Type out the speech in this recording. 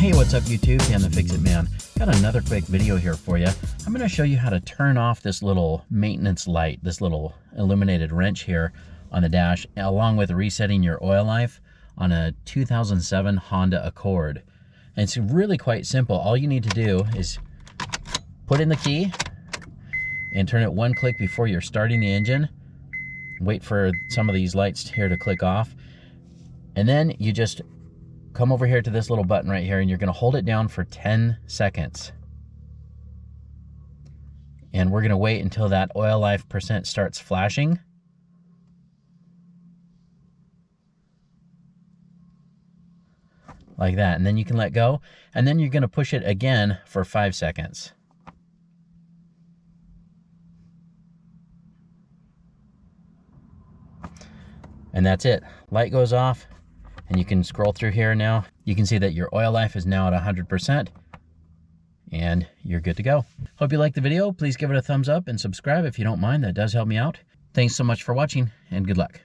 Hey, what's up YouTube? Dan the Fix-It Man. Got another quick video here for you. I'm going to show you how to turn off this little maintenance light, this little illuminated wrench here on the dash, along with resetting your oil life on a 2007 Honda Accord. And it's really quite simple. All you need to do is put in the key and turn it one click before you're starting the engine. Wait for some of these lights here to click off. And then you just come over here to this little button right here, and you're going to hold it down for 10 seconds. And we're going to wait until that oil life percent starts flashing. Like that. And then you can let go. And then you're going to push it again for 5 seconds. And that's it. Light goes off. And you can scroll through here now. You can see that your oil life is now at 100%. And you're good to go. Hope you liked the video. Please give it a thumbs up and subscribe if you don't mind. That does help me out. Thanks so much for watching, and good luck.